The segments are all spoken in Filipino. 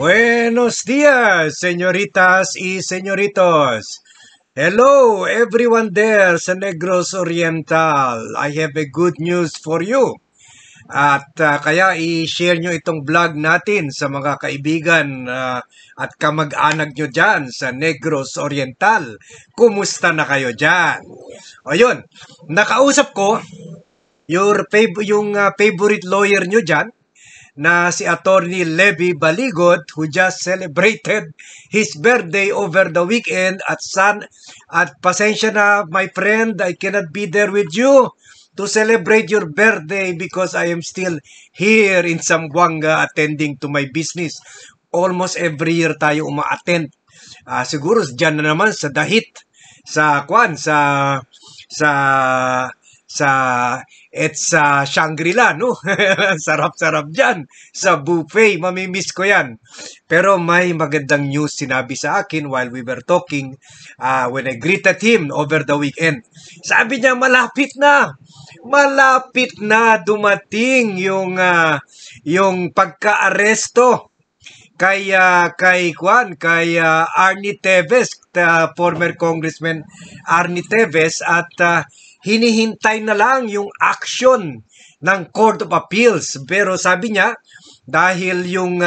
Buenos días, señoritas y señoritos. Hello, everyone there sa Negros Oriental. I have a good news for you. At kaya i-share nyo itong vlog natin sa mga kaibigan at kamag-anak nyo dyan sa Negros Oriental. Kumusta na kayo dyan? O yun, nakausap ko yung favorite lawyer nyo dyan, na si Attorney Levy Baligot, who just celebrated his birthday over the weekend at pasensya na my friend, I cannot be there with you to celebrate your birthday because I am still here in Zamboanga attending to my business. Almost every year tayo uma-attend. Siguro dyan na naman sa Dahit, sa sa Shangri-La, no? Sarap-sarap dyan. Sa buffet, mamimiss ko yan. Pero may magandang news sinabi sa akin while we were talking when I greeted him over the weekend. Sabi niya, malapit na dumating yung pagka-aresto kay Arnie Teves, former Congressman Arnie Teves, at hinihintay na lang yung action ng Court of Appeals. Pero sabi niya, dahil yung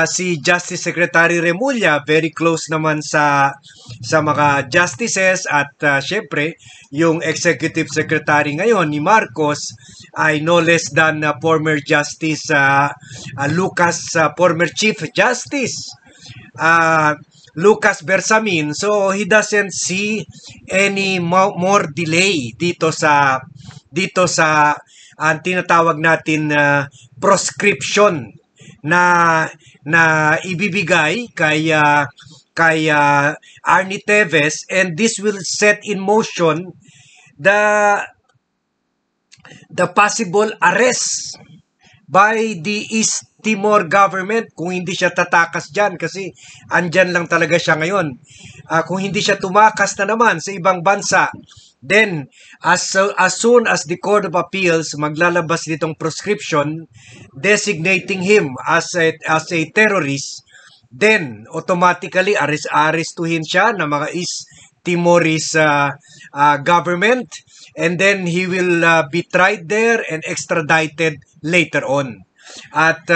si Justice Secretary Remulla very close naman sa mga justices, at syempre yung Executive Secretary ngayon ni Marcos ay no less than former Justice Lucas, former Chief Justice Lucas Bersamin. So he doesn't see any more delay dito sa ang tinatawag natin proscription na ibibigay kay Arnie Teves, and this will set in motion the possible arrest by the East Timor government kung hindi siya tatakas dyan, kasi andyan lang talaga siya ngayon. Kung hindi siya tumakas na naman sa ibang bansa, then as soon as the Court of Appeals maglalabas nitong proscription designating him as a terrorist, then automatically arrestuhin siya ng mga East Timorese government, and then he will be tried there and extradited later on. At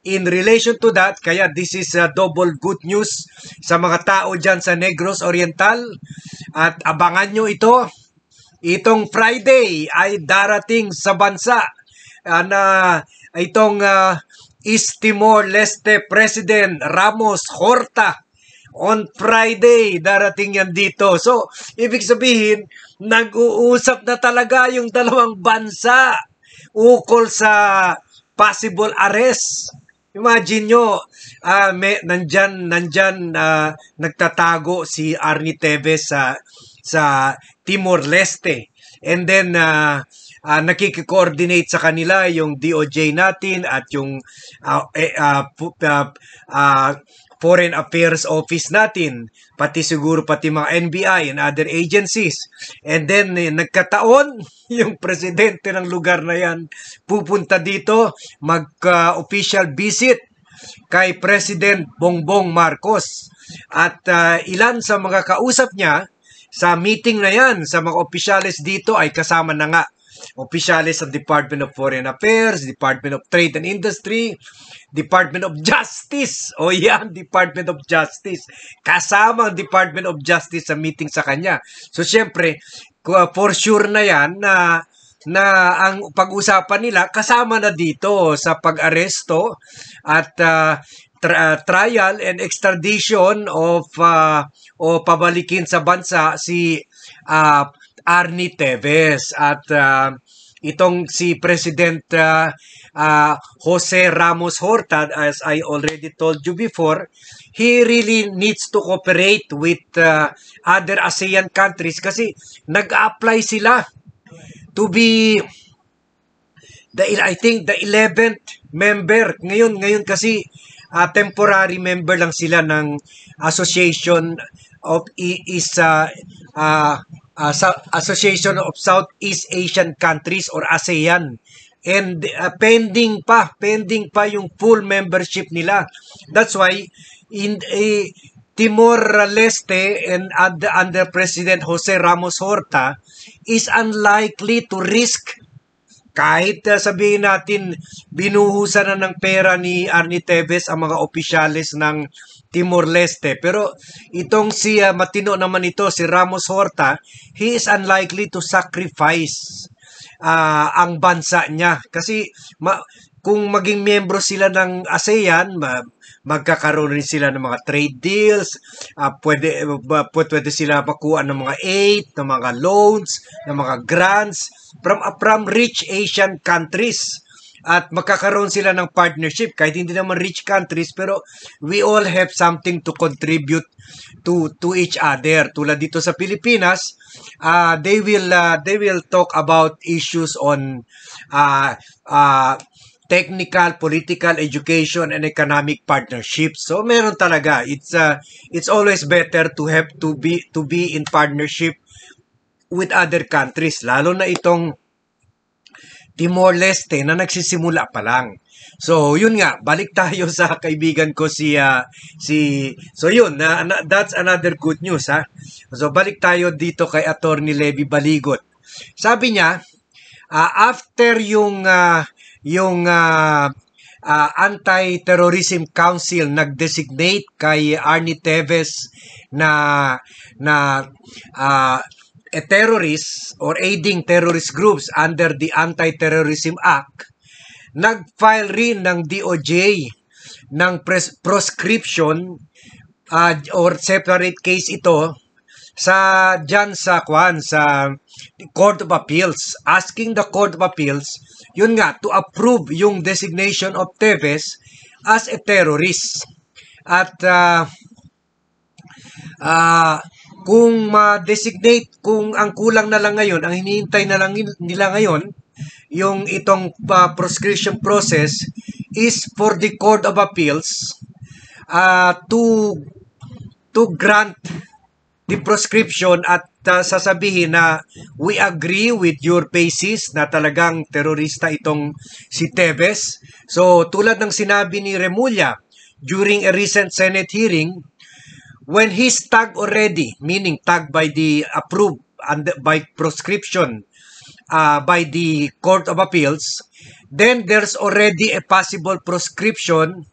in relation to that, kaya this is double good news sa mga tao dyan sa Negros Oriental, at abangan nyo itong Friday ay darating sa bansa na itong East Timor-Leste President Ramos Horta. On Friday, darating yan dito. So, ibig sabihin, nag-uusap na talaga yung dalawang bansa ukol sa possible arrest. Imagine nyo, nandyan nagtatago si Arnie Teves sa Timor-Leste. And then, nakiki-coordinate sa kanila yung DOJ natin at yung Foreign Affairs Office natin, pati mga NBI and other agencies. And then nagkataon, yung presidente ng lugar na yan pupunta dito, mag-official visit kay President Bongbong Marcos. At ilan sa mga kausap niya sa meeting na yan, sa mga opisyales dito, ay kasama na nga opisyales ng Department of Foreign Affairs, Department of Trade and Industry, Department of Justice. O yan, Department of Justice. Kasama ang Department of Justice sa meeting sa kanya. So, syempre, for sure na yan na ang pag-usapan nila kasama na dito sa pag-aresto at trial and extradition o pabalikin sa bansa si Arnie Teves. At itong si President Jose Ramos Horta, as I already told you before, he really needs to cooperate with other ASEAN countries kasi nag-apply sila to be I think the 11th member. Ngayon kasi temporary member lang sila ng Association of Association of Southeast Asian Countries or ASEAN. and pending pa yung full membership nila. That's why in Timor-Leste and under President Jose Ramos Horta is unlikely to risk kahit sabihin natin binuhusan na ng pera ni Arnie Teves ang mga opisyales ng Timor-Leste. Pero itong si matino naman ito, si Ramos Horta, he is unlikely to sacrifice ang bansa niya. Kasi kung maging miyembro sila ng ASEAN, magkakaroon rin sila ng mga trade deals, pwede sila makuha ng mga aid, ng mga loans, ng mga grants from rich Asian countries. At magkakaroon sila ng partnership kahit hindi naman rich countries, pero we all have something to contribute to each other. Tulad dito sa Pilipinas, they will talk about issues on technical, political, education, and economic partnerships. So meron talaga. It's always better to be in partnership with other countries, lalo na itong Timor-Leste na nagsisimula pa lang. So yun nga, balik tayo sa kaibigan ko so yun, that's another good news ha. So balik tayo dito kay Attorney Levy Baligot. Sabi niya, after yung Anti-Terrorism Council nag-designate kay Arnie Teves na a terrorist or aiding terrorist groups under the Anti-Terrorism Act, nag-file rin ng DOJ ng proscription or separate case ito sa Court of Appeals, asking the Court of Appeals yun nga to approve yung designation of Teves as a terrorist. At kung ma-designate, kung ang kulang na lang ngayon, ang hinihintay na lang nila ngayon, yung itong proscription process is for the Court of Appeals to grant the proscription at sasabihin na we agree with your basis na talagang terorista itong si Teves. So tulad ng sinabi ni Remulla during a recent Senate hearing, when he's tagged already, meaning tagged by the approved and by proscription by the Court of Appeals, then there's already a possible proscription.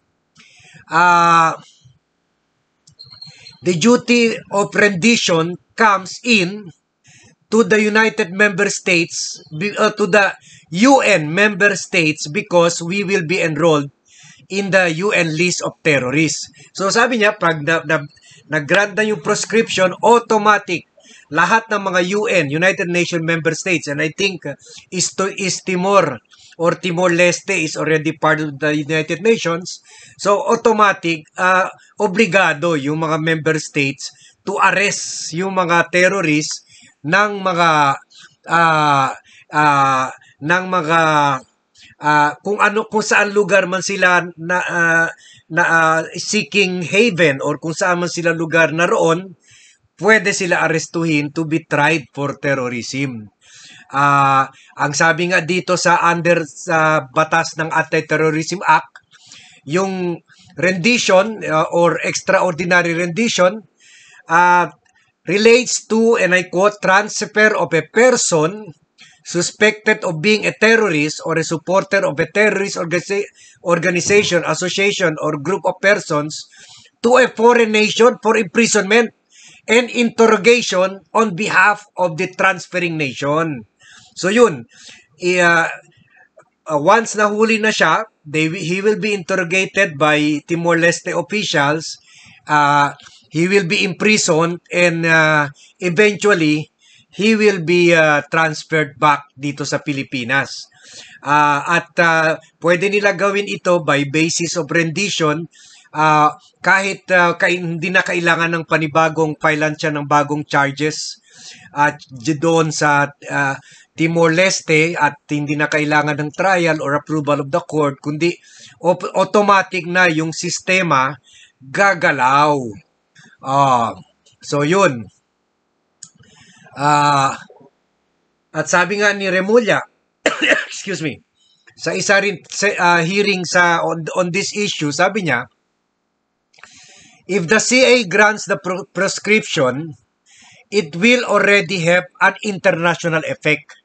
The duty of rendition comes in to the United Member States, to the UN member states, because we will be enrolled in the UN list of terrorists. So sabi niya, pag nag-grant na yung proscription, automatic, lahat ng mga UN, United Nations member states, and I think is Timor or Timor-Leste is already part of the United Nations. So automatic, obligado yung mga member states to arrest yung mga terrorists ng mga kung saan lugar man sila seeking haven or kung saan man sila lugar na roon, pwede sila arestuhin to be tried for terrorism. Ang sabi nga dito sa batas ng Anti-Terrorism Act, yung rendition or extraordinary rendition relates to, and I quote, transfer of a person suspected of being a terrorist or a supporter of a terrorist organization, association, or group of persons to a foreign nation for imprisonment and interrogation on behalf of the transferring nation. So yun, once nahuli na siya, he will be interrogated by Timor-Leste officials, he will be imprisoned, and eventually, he will be transferred back dito sa Pilipinas. At pwede nila gawin ito by basis of rendition, kahit hindi na kailangan ng panibagong filean siya ng bagong charges doon sa Timor-Leste, at hindi na kailangan ng trial or approval of the court, kundi automatic na yung sistema gagalaw. So yun. At sabi nga ni Remulla, excuse me, sa isa rin hearing on this issue, sabi niya, if the CA grants the prescription, it will already have an international effect.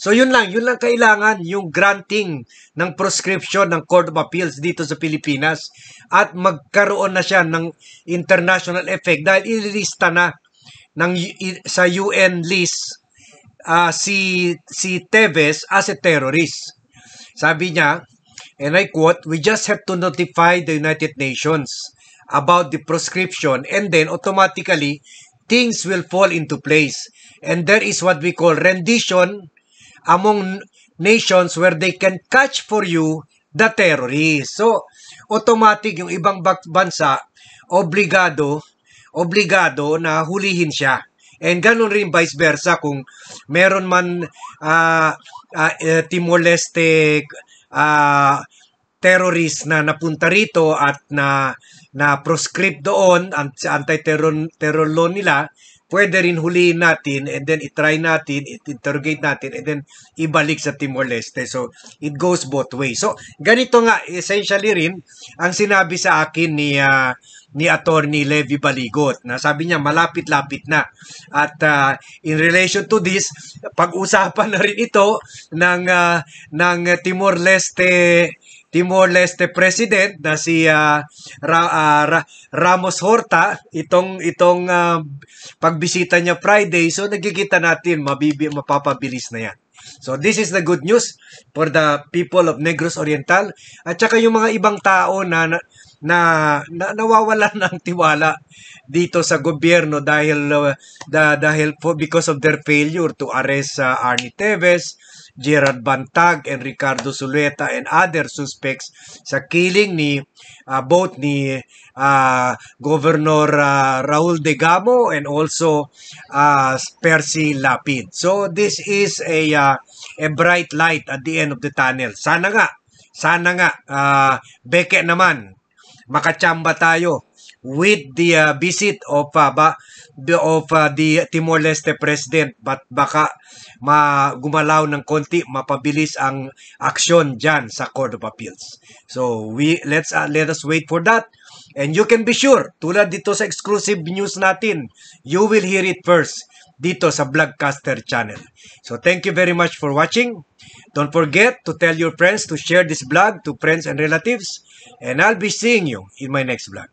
So yun lang kailangan, yung granting ng prescription ng Court of Appeals dito sa Pilipinas at magkaroon na siya ng international effect dahil ililista na sa UN list si Teves as a terrorist. Sabi niya, and I quote, "We just have to notify the United Nations about the prescription and then automatically things will fall into place. And there is what we call rendition among nations where they can catch for you the terrorists." So, automatic yung ibang bansa obligado na hulihin siya. And ganun rin vice versa kung meron man Timor-Leste terrorist na napunta rito at na proscript doon sa anti-terror law nila, pwede rin huliin natin and then itry natin, interrogate natin and then ibalik sa Timor-Leste. So, it goes both ways. So, ganito nga, essentially rin, ang sinabi sa akin ni Attorney Levy Baligot na sabi niya malapit-lapit na. At in relation to this, pag-usapan na rin ito ng Timor-Leste President na si Ramos Horta, itong pagbisita niya Friday. So nagkikita natin mapapabilis na yan. So this is the good news for the people of Negros Oriental at saka yung mga ibang tao na nawawalan ng tiwala dito sa gobyerno dahil because of their failure to arrest Arnie Teves, Gerard Bantag, and Ricardo Zulueta and other suspects sa killing both ni Governor Raul Degamo and also Percy Lapid. So this is a bright light at the end of the tunnel. Sana nga beke naman makachamba tayo with the visit of the Timor-Leste President, but baka gumalaw ng konti, mapabilis ang aksyon dyan sa Court of Appeals. So let us wait for that. And you can be sure, tulad dito sa exclusive news natin, you will hear it first dito sa Vlogcaster channel. So thank you very much for watching. Don't forget to tell your friends to share this vlog to friends and relatives. And I'll be seeing you in my next vlog.